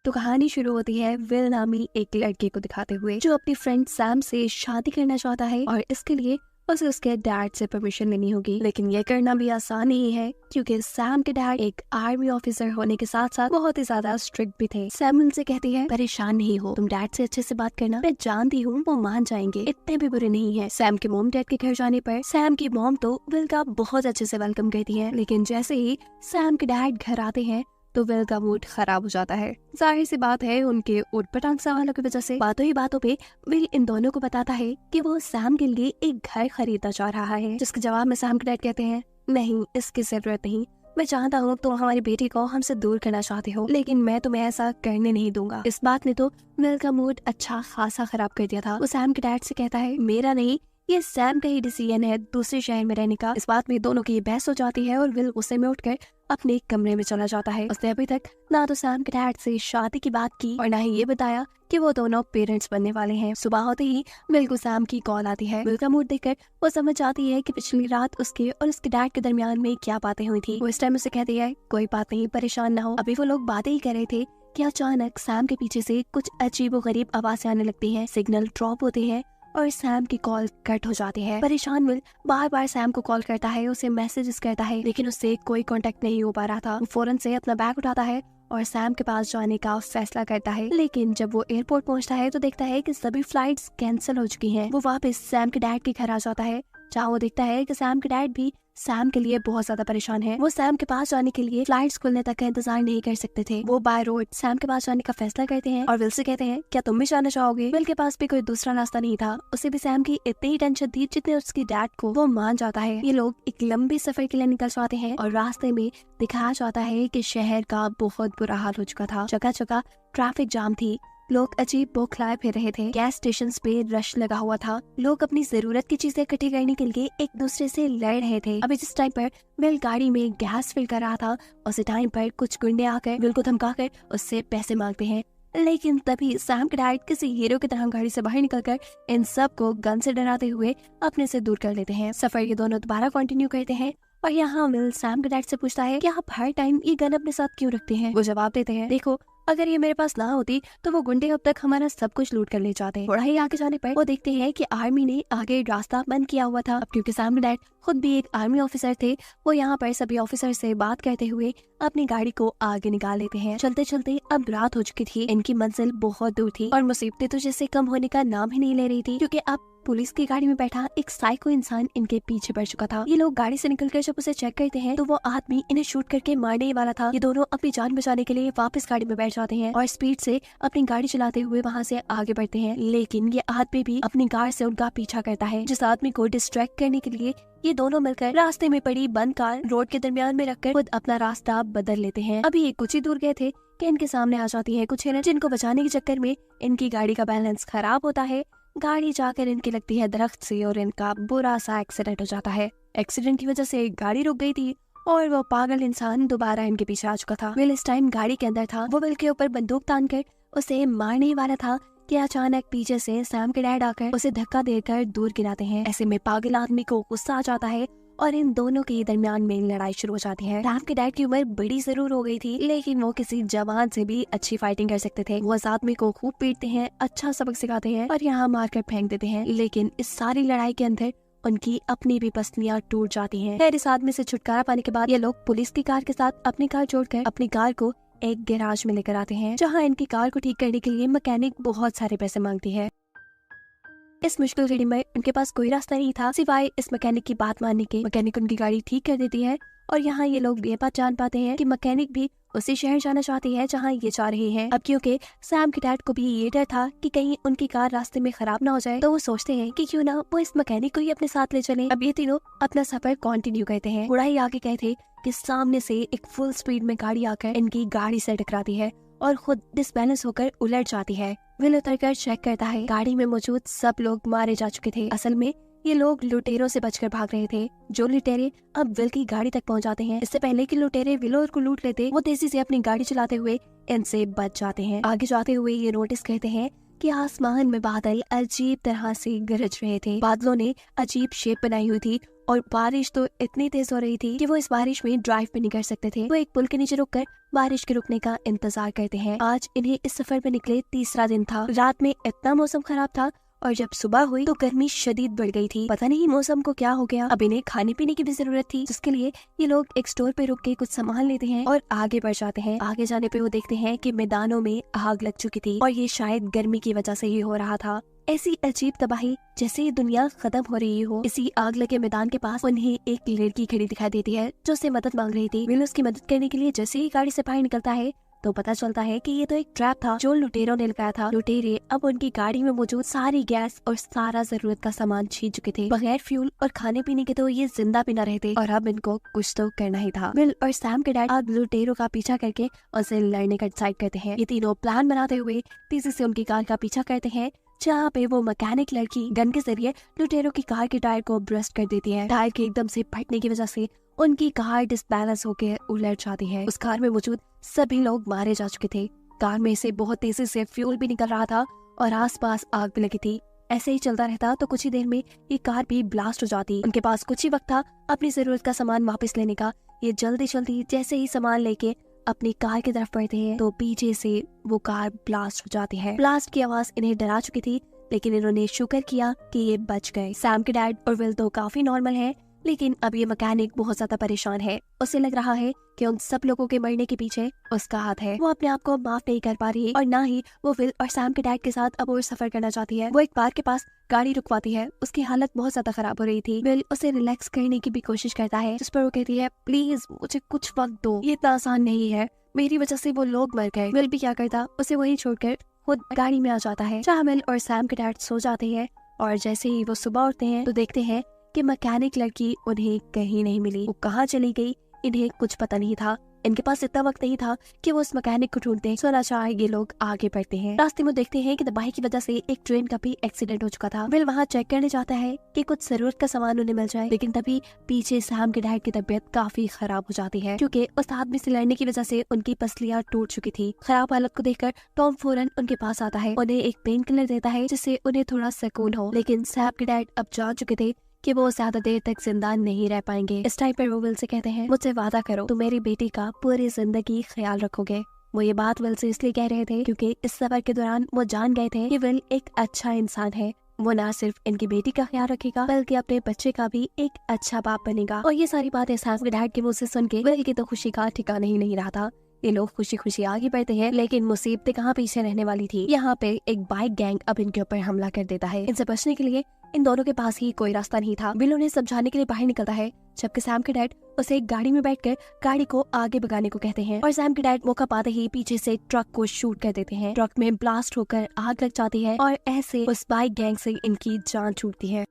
तो कहानी शुरू होती है विल नामी एक लड़के को दिखाते हुए जो अपनी फ्रेंड सैम से शादी करना चाहता है और इसके लिए उसे उसके डैड से परमिशन लेनी होगी। लेकिन ये करना भी आसान नहीं है क्योंकि सैम के डैड एक आर्मी ऑफिसर होने के साथ साथ बहुत ही ज्यादा स्ट्रिक्ट भी थे। सैम उनसे कहती है परेशान नहीं हो, तुम डैड से अच्छे से बात करना, मैं जानती हूँ वो मान जाएंगे, इतने भी बुरे नहीं है। सैम के मॉम डैड के घर जाने पर सैम की मॉम तो विल का बहुत अच्छे से वेलकम करती है, लेकिन जैसे ही सैम के डैड घर आते हैं तो विल का मूड खराब हो जाता है। जाहिर सी बात है उनके उटपटांग सवालों की वजह से बातों ही बातों पे विल इन दोनों को बताता है कि वो सैम के लिए एक घर खरीदना चाह रहा है, जिसके जवाब में सैम के डैड कहते हैं नहीं, इसकी जरूरत नहीं, मैं जानता हूँ तुम हमारी बेटी को हमसे दूर करना चाहते हो, लेकिन मैं तुम्हें ऐसा करने नहीं दूंगा। इस बात ने तो विल का मूड अच्छा खासा खराब कर दिया था। वो सैम के डैड से कहता है मेरा नहीं, ये सैम का ही डिसीजन है दूसरे शहर में रहने का। इस बात में दोनों की बहस हो जाती है और विल गुस्से में उठकर अपने कमरे में चला जाता है। उसने अभी तक ना तो सैम के डैड से शादी की बात की और ना ही ये बताया कि वो दोनों पेरेंट्स बनने वाले हैं। सुबह होते ही विल को सैम की कॉल आती है। विल का मूड देखकर वो समझ जाती है कि पिछली रात उसके और उसके डैड के दरमियान में क्या बातें हुई थी। वो इस टाइम उसे कहती है कोई बात नहीं, परेशान ना हो, अभी वो लोग बातें ही कर रहे थे कि अचानक सैम के पीछे से कुछ अजीबोगरीब आवाजें आने लगती है, सिग्नल ड्रॉप होते हैं और सैम की कॉल कट हो जाती है। परेशान विल बार बार सैम को कॉल करता है, उसे मैसेजेस करता है, लेकिन उससे कोई कांटेक्ट नहीं हो पा रहा था। वो फौरन से अपना बैग उठाता है और सैम के पास जाने का फैसला करता है, लेकिन जब वो एयरपोर्ट पहुंचता है तो देखता है कि सभी फ्लाइट्स कैंसिल हो चुकी हैं। वो वापस सैम के डैड के घर आ जाता है, जहाँ वो देखता है कि सैम के डैड भी सैम के लिए बहुत ज्यादा परेशान है। वो सैम के पास जाने के लिए फ्लाइट्स खुलने तक का इंतजार नहीं कर सकते थे। वो बाय रोड सैम के पास जाने का फैसला करते हैं और विल से कहते हैं क्या तुम भी जाना चाहोगे। विल के पास भी कोई दूसरा रास्ता नहीं था, उसे भी सैम की इतनी ही टेंशन थी जितने उसके डैड को। वो मान जाता है। ये लोग एक लंबे सफर के लिए निकल जाते हैं और रास्ते में दिखाया जाता है कि शहर का बहुत बुरा हाल हो चुका था। जगह जगह ट्रैफिक जाम थी, लोग अजीब बौखलाए फिर रहे थे, गैस स्टेशन पे रश लगा हुआ था, लोग अपनी जरूरत की चीजें इकट्ठी करने के लिए एक दूसरे से लड़ रहे थे। अभी जिस टाइम पर विल गाड़ी में गैस फिल कर रहा था उसी टाइम पर कुछ गुंडे आकर विल को धमकाकर उससे पैसे मांगते हैं, लेकिन तभी सैम के डैड किसी हीरो की तरह गाड़ी से बाहर निकलकर इन सब को गन से डराते हुए अपने से दूर कर लेते हैं। सफर ये दोनों दोबारा कंटिन्यू करते हैं और यहाँ विल सैम के डैड से पूछता है कि आप हर टाइम ये गन अपने साथ क्यों रखते हैं। वो जवाब देते हैं देखो, अगर ये मेरे पास ना होती तो वो गुंडे अब तक हमारा सब कुछ लूट कर ले जाते। थोड़ा ही आगे जाने पर वो देखते हैं कि आर्मी ने आगे रास्ता बंद किया हुआ था। अब क्योंकि सैम के डैड खुद भी एक आर्मी ऑफिसर थे, वो यहाँ पर सभी ऑफिसर से बात करते हुए अपनी गाड़ी को आगे निकाल लेते हैं। चलते चलते अब रात हो चुकी थी, इनकी मंजिल बहुत दूर थी और मुसीबतें तो जैसे कम होने का नाम ही नहीं ले रही थी, क्योंकि अब पुलिस की गाड़ी में बैठा एक साइको इंसान इनके पीछे पड़ चुका था। ये लोग गाड़ी से निकलकर जब उसे चेक करते हैं तो वो आदमी इन्हें शूट करके मारने ही वाला था। ये दोनों अपनी जान बचाने के लिए वापस गाड़ी में बैठ जाते हैं और स्पीड से अपनी गाड़ी चलाते हुए वहाँ से आगे बढ़ते हैं, लेकिन ये आदमी भी अपनी कार से उनका पीछा करता है। जिस आदमी को डिस्ट्रैक्ट करने के लिए ये दोनों मिलकर रास्ते में पड़ी बंद कार रोड के दरमियान में रखकर खुद अपना रास्ता बदल लेते हैं। अभी ये कुछ ही दूर गए थे कि इनके सामने आ जाती है कुछ हिरन, जिनको बचाने के चक्कर में इनकी गाड़ी का बैलेंस खराब होता है। गाड़ी जाकर इनकी लगती है दरख्त से और इनका बुरा सा एक्सीडेंट हो जाता है। एक्सीडेंट की वजह से गाड़ी रुक गई थी और वो पागल इंसान दोबारा इनके पीछे आ चुका था। विल इस टाइम गाड़ी के अंदर था। वो विल के ऊपर बंदूक तान कर उसे मारने ही वाला था कि अचानक पीछे से सैम के डैड आकर उसे धक्का देकर दूर गिराते हैं। ऐसे में पागल आदमी को गुस्सा आ जाता है और इन दोनों के दरमियान में लड़ाई शुरू हो जाती है। सैम के डैड की उम्र बड़ी जरूर हो गई थी, लेकिन वो किसी जवान से भी अच्छी फाइटिंग कर सकते थे। वो उस आदमी को खूब पीटते हैं, अच्छा सबक सिखाते हैं और यहाँ मारकर फेंक देते हैं, लेकिन इस सारी लड़ाई के अंदर उनकी अपनी भी पसलियां टूट जाती हैं। खैर इस आदमी से छुटकारा पाने के बाद ये लोग पुलिस की कार के साथ अपनी कार जोड़कर अपनी कार को एक गैराज में लेकर आते हैं, जहाँ इनकी कार को ठीक करने के लिए मैकेनिक बहुत सारे पैसे मांगती है। इस मुश्किल घड़ी में उनके पास कोई रास्ता नहीं था सिवाय इस मैकेनिक की बात मानने के। मैकेनिक उनकी गाड़ी ठीक कर देती है और यहाँ ये लोग ये बात जान पाते हैं कि मैकेनिक भी उसी शहर जाना चाहती है जहाँ ये जा रहे हैं। अब क्योंकि सैम के डैड को भी ये डर था कि कहीं उनकी कार रास्ते में खराब ना हो जाए, तो वो सोचते हैं कि क्यों ना वो इस मैकेनिक को ही अपने साथ ले चले। अब ये तीनों अपना सफर कंटिन्यू करते हैं। थोड़ा ही आगे गए थे कि सामने से एक फुल स्पीड में गाड़ी आकर इनकी गाड़ी से टकराती है और खुद डिसबैलेंस होकर उलट जाती है। विल उतरकर चेक करता है, गाड़ी में मौजूद सब लोग मारे जा चुके थे। असल में ये लोग लुटेरों से बचकर भाग रहे थे। जो लुटेरे अब विल की गाड़ी तक पहुंच जाते हैं, इससे पहले कि लुटेरे विल को लूट लेते, वो तेजी से अपनी गाड़ी चलाते हुए इनसे बच जाते हैं। आगे जाते हुए ये नोटिस करते हैं कि आसमान में बादल अजीब तरह से गरज रहे थे। बादलों ने अजीब शेप बनाई हुई थी और बारिश तो इतनी तेज हो रही थी कि वो इस बारिश में ड्राइव भी नहीं कर सकते थे। वो एक पुल के नीचे रुककर बारिश के रुकने का इंतजार करते हैं। आज इन्हें इस सफर पे निकले तीसरा दिन था। रात में इतना मौसम खराब था और जब सुबह हुई तो गर्मी शदीद बढ़ गई थी। पता नहीं मौसम को क्या हो गया। अब इन्हें खाने पीने की भी जरूरत थी, जिसके लिए ये लोग एक स्टोर पे रुक के कुछ सामान लेते हैं और आगे बढ़ जाते हैं। आगे जाने पे वो देखते हैं कि मैदानों में आग लग चुकी थी और ये शायद गर्मी की वजह से ही हो रहा था। ऐसी अजीब तबाही जैसे ये दुनिया खत्म हो रही हो। इसी आग लगे मैदान के पास उन्हें एक लड़की खड़ी दिखाई देती है जो उससे मदद मांग रही थी। विल उसकी मदद करने के लिए जैसे ही गाड़ी से बाहर निकलता है तो पता चलता है कि ये तो एक ट्रैप था जो लुटेरों ने लगाया था। लुटेरे अब उनकी गाड़ी में मौजूद सारी गैस और सारा जरूरत का सामान छीन चुके थे। बगैर फ्यूल और खाने पीने के तो ये जिंदा भी न रहते और अब इनको कुछ तो करना ही था। विल और सैम के डैड अब लुटेरों का पीछा करके उनसे लड़ने का डिसाइड करते हैं। ये तीनों प्लान बनाते हुए तेजी से उनकी कार का पीछा करते हैं, जहाँ पे वो मैकेनिक लड़की गन के जरिए लुटेरों की कार के टायर को ब्रस्ट कर देती है। टायर के एकदम से फटने की वजह से उनकी कार डिसबैलेंस होकर उलट जाती है। उस कार में मौजूद सभी लोग मारे जा चुके थे। कार में से बहुत तेजी से फ्यूल भी निकल रहा था और आसपास आग भी लगी थी। ऐसे ही चलता रहता तो कुछ ही देर में ये कार भी ब्लास्ट हो जाती। उनके पास कुछ ही वक्त था अपनी जरूरत का सामान वापस लेने का। ये जल्दी जल्दी जैसे ही सामान लेके अपनी कार की तरफ बढ़ते हैं तो पीछे से वो कार ब्लास्ट हो जाती है। ब्लास्ट की आवाज इन्हें डरा चुकी थी, लेकिन इन्होंने शुक्र किया कि ये बच गए। सैम के डैड और विल तो काफी नॉर्मल है, लेकिन अब ये मैकेनिक बहुत ज्यादा परेशान है। उसे लग रहा है कि उन सब लोगों के मरने के पीछे उसका हाथ है। वो अपने आप को माफ नहीं कर पा रही और ना ही वो विल और सैम के डैड के साथ अब और सफर करना चाहती है। वो एक पार्क के पास गाड़ी रुकवाती है। उसकी हालत बहुत ज्यादा खराब हो रही थी। विल उसे रिलैक्स करने की भी कोशिश करता है, जिस पर वो कहती है प्लीज मुझे कुछ वक्त दो, ये इतना आसान नहीं है, मेरी वजह से वो लोग मर गए। विल भी क्या करता, उसे वही छोड़कर खुद गाड़ी में आ जाता है। जहाँ विल और सैम के डैड सो जाते हैं और जैसे ही वो सुबह उठते हैं तो देखते हैं कि मैकेनिक लड़की उन्हें कहीं नहीं मिली। वो कहाँ चली गई इन्हें कुछ पता नहीं था। इनके पास इतना वक्त नहीं था कि वो उस मैकेनिक को ढूंढते। सोना चाह ये लोग आगे बढ़ते हैं। रास्ते में देखते हैं कि तबाही की वजह से एक ट्रेन का भी एक्सीडेंट हो चुका था। विल वहाँ चेक करने जाता है कि कुछ जरूरत का सामान उन्हें मिल जाए, लेकिन तभी पीछे सैम के डैड की तबीयत काफी खराब हो जाती है, क्योंकि उस आदमी से लड़ने की वजह से उनकी पसलियां टूट चुकी थी। खराब हालत को देखकर टॉम फौरन उनके पास आता है, उन्हें एक पेन किलर देता है जिससे उन्हें थोड़ा सुकून हो। लेकिन सैम के डैड अब जान चुके थे कि वो ज्यादा देर तक जिंदा नहीं रह पाएंगे। इस टाइम पर वो विल से कहते हैं मुझसे वादा करो तुम मेरी बेटी का पूरी जिंदगी ख्याल रखोगे। वो ये बात विल से इसलिए कह रहे थे क्योंकि इस सफर के दौरान वो जान गए थे कि विल एक अच्छा इंसान है। वो न सिर्फ इनकी बेटी का ख्याल रखेगा बल्कि अपने बच्चे का भी एक अच्छा बाप बनेगा। और ये सारी बातें सैम के डैड के मुंह से सुन के विल की तो खुशी का ठिकाना ही नहीं रहा था। ये लोग खुशी खुशी आगे बढ़ते हैं, लेकिन मुसीबतें कहाँ पीछे रहने वाली थी। यहाँ पे एक बाइक गैंग अब इनके ऊपर हमला कर देता है। इनसे बचने के लिए इन दोनों के पास ही कोई रास्ता नहीं था। विल उन्हें समझाने के लिए बाहर निकलता है, जबकि सैम के डैड उसे एक गाड़ी में बैठकर गाड़ी को आगे भगाने को कहते हैं और सैम के डैड मौका पाते ही पीछे से ट्रक को शूट कर देते हैं। ट्रक में ब्लास्ट होकर आग लग जाती है और ऐसे उस बाइक गैंग से इनकी जान छूटती है।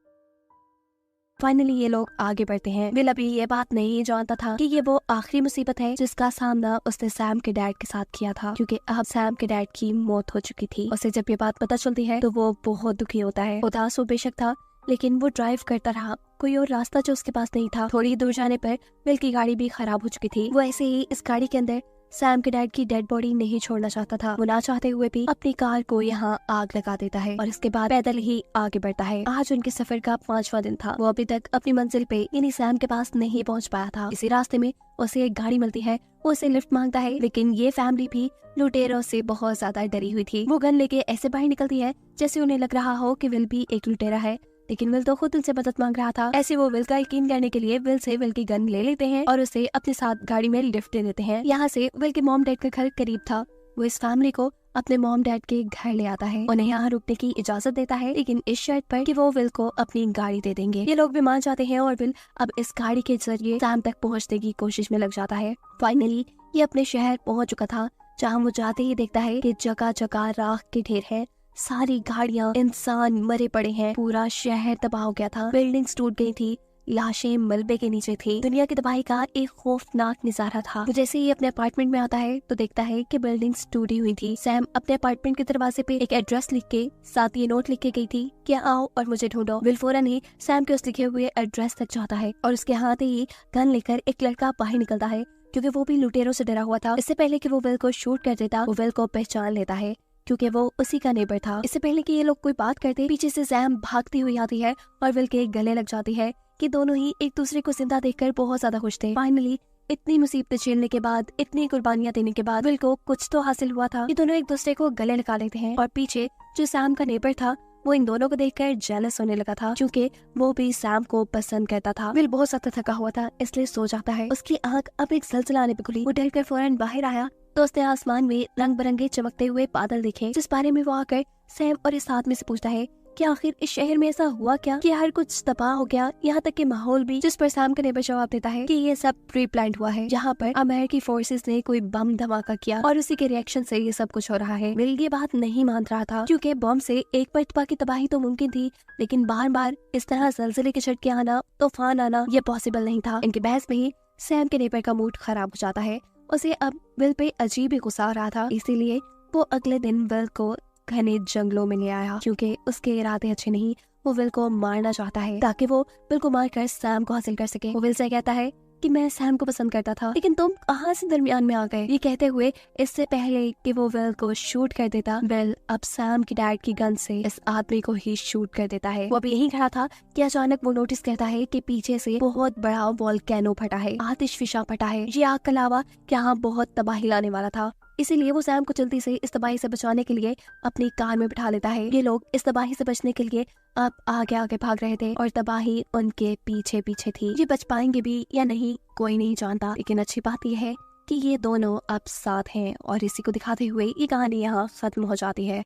फाइनली ये लोग आगे बढ़ते हैं। विल अभी ये बात नहीं जानता था कि ये वो आखिरी मुसीबत है जिसका सामना उसने सैम के डैड के साथ किया था, क्योंकि अब सैम के डैड की मौत हो चुकी थी। उसे जब ये बात पता चलती है तो वो बहुत दुखी होता है। उदास वो बेशक था, लेकिन वो ड्राइव करता रहा। कोई और रास्ता जो उसके पास नहीं था। थोड़ी दूर जाने पर विल की गाड़ी भी खराब हो चुकी थी। वो ऐसे ही इस गाड़ी के अंदर सैम के डैड की डेड बॉडी नहीं छोड़ना चाहता था। वो ना चाहते हुए भी अपनी कार को यहाँ आग लगा देता है और इसके बाद पैदल ही आगे बढ़ता है। आज उनके सफर का 5वां दिन था। वो अभी तक अपनी मंजिल पे यानी सैम के पास नहीं पहुँच पाया था। इसी रास्ते में उसे एक गाड़ी मिलती है। वो उसे लिफ्ट मांगता है, लेकिन ये फैमिली भी लुटेरों से बहुत ज्यादा डरी हुई थी। वो गन लेके ऐसे बाहर निकलती है जैसे उन्हें लग रहा हो कि विल भी एक लुटेरा है, लेकिन विल तो खुद उनसे मदद मांग रहा था। ऐसे वो विल का यकीन करने के लिए विल से विल की गन ले लेते हैं और उसे अपने साथ गाड़ी में लिफ्ट दे देते हैं। यहाँ से विल के मॉम डैड का घर करीब था। वो इस फैमिली को अपने मॉम डैड के घर ले आता है, उन्हें यहाँ रुकने की इजाजत देता है, लेकिन इस शर्त पर कि वो विल को अपनी गाड़ी दे देंगे। ये लोग भी मान जाते हैं और विल अब इस गाड़ी के जरिए सैम तक पहुँचने की कोशिश में लग जाता है। फाइनली ये अपने शहर पहुँच चुका था, जहाँ वो जाते ही देखता है कि जगह जगह राख के ढेर है। सारी गाड़ियाँ, इंसान मरे पड़े हैं। पूरा शहर तबाह हो गया था। बिल्डिंग्स टूट गई थी, लाशें मलबे के नीचे थी। दुनिया की तबाही का एक खौफनाक नजारा था। वो जैसे ही अपने अपार्टमेंट में आता है तो देखता है कि बिल्डिंग्स टूटी हुई थी। सैम अपने अपार्टमेंट के दरवाजे पे एक एड्रेस लिख के साथ ये नोट लिख के गई थी कि आओ और मुझे ढूंढो। विल फौरन ही सैम के उस लिखे हुए एड्रेस तक जाता है और उसके हाथ ही गन लेकर एक लड़का बाहर निकलता है, क्योंकि वो भी लुटेरों से डरा हुआ था। इससे पहले कि वो विल को शूट कर देता, वो विल को पहचान लेता है क्योंकि वो उसी का नेबर था। इससे पहले कि ये लोग कोई बात करते, पीछे से सैम भागती हुई आती है और विल के गले लग जाती है। कि दोनों ही एक दूसरे को जिंदा देखकर बहुत ज्यादा खुश थे। फाइनली इतनी मुसीबतें झेलने के बाद, इतनी कुर्बानियां देने के बाद विल को कुछ तो हासिल हुआ था। ये दोनों एक दूसरे को गले लगा लेते हैं और पीछे जो सैम का नेबर था वो इन दोनों को देखकर जेलस होने लगा था, क्योंकि वो भी सैम को पसंद करता था। विल बहुत ज्यादा थका हुआ था, इसलिए सो जाता है। उसकी आंख अब एक जलजला आने पे खुली। वो डर कर फौरन बाहर आया तो उसने आसमान में रंग बिरंगे चमकते हुए बादल देखे, जिस बारे में वो आकर सैम और इस आदमी से पूछता है कि आखिर इस शहर में ऐसा हुआ क्या कि हर कुछ तबाह हो गया, यहाँ तक कि माहौल भी। जिस पर सैम का नेबर जवाब देता है कि ये सब प्री प्लान्ड हुआ है, यहाँ पर अमेरिकी फोर्सेस ने कोई बम धमाका किया और उसी के रिएक्शन से ये सब कुछ हो रहा है। विल ये बात नहीं मान रहा था, क्योंकि बम से एक मरतबा की तबाही तो मुमकिन थी, लेकिन बार बार इस तरह जलजले के झटके आना, तूफान आना, ये पॉसिबल नहीं था। इनके बहस में ही सैम के नेबर का मूड खराब हो जाता है। उसे अब विल पे अजीब ही गुस्सा आ रहा था, इसीलिए वो अगले दिन विल को घने जंगलों में ले आया, क्योंकि उसके इरादे अच्छे नहीं। वो विल को मारना चाहता है ताकि वो विल को मारकर सैम को हासिल कर सके। वो विल से कहता है कि मैं सैम को पसंद करता था, लेकिन तुम कहाँ से दरमियान में आ गए। ये कहते हुए इससे पहले कि वो विल को शूट कर देता, विल अब सैम की डैड की गन से इस आदमी को ही शूट कर देता है। वो अभी यहीं खड़ा था कि अचानक वो नोटिस करता है कि पीछे से बहुत बड़ा वोल्केनो फटा है, आतिशफिशा फटा है। ये आग के अलावा यहाँ बहुत तबाही लाने वाला था, इसीलिए वो सैम को जल्दी से इस तबाही से बचाने के लिए अपनी कार में बिठा लेता है। ये लोग इस तबाही से बचने के लिए अब आगे आगे भाग रहे थे और तबाही उनके पीछे पीछे थी। ये बच पाएंगे भी या नहीं कोई नहीं जानता, लेकिन अच्छी बात यह है कि ये दोनों अब साथ हैं और इसी को दिखाते हुए ये कहानी यहाँ खत्म हो जाती है।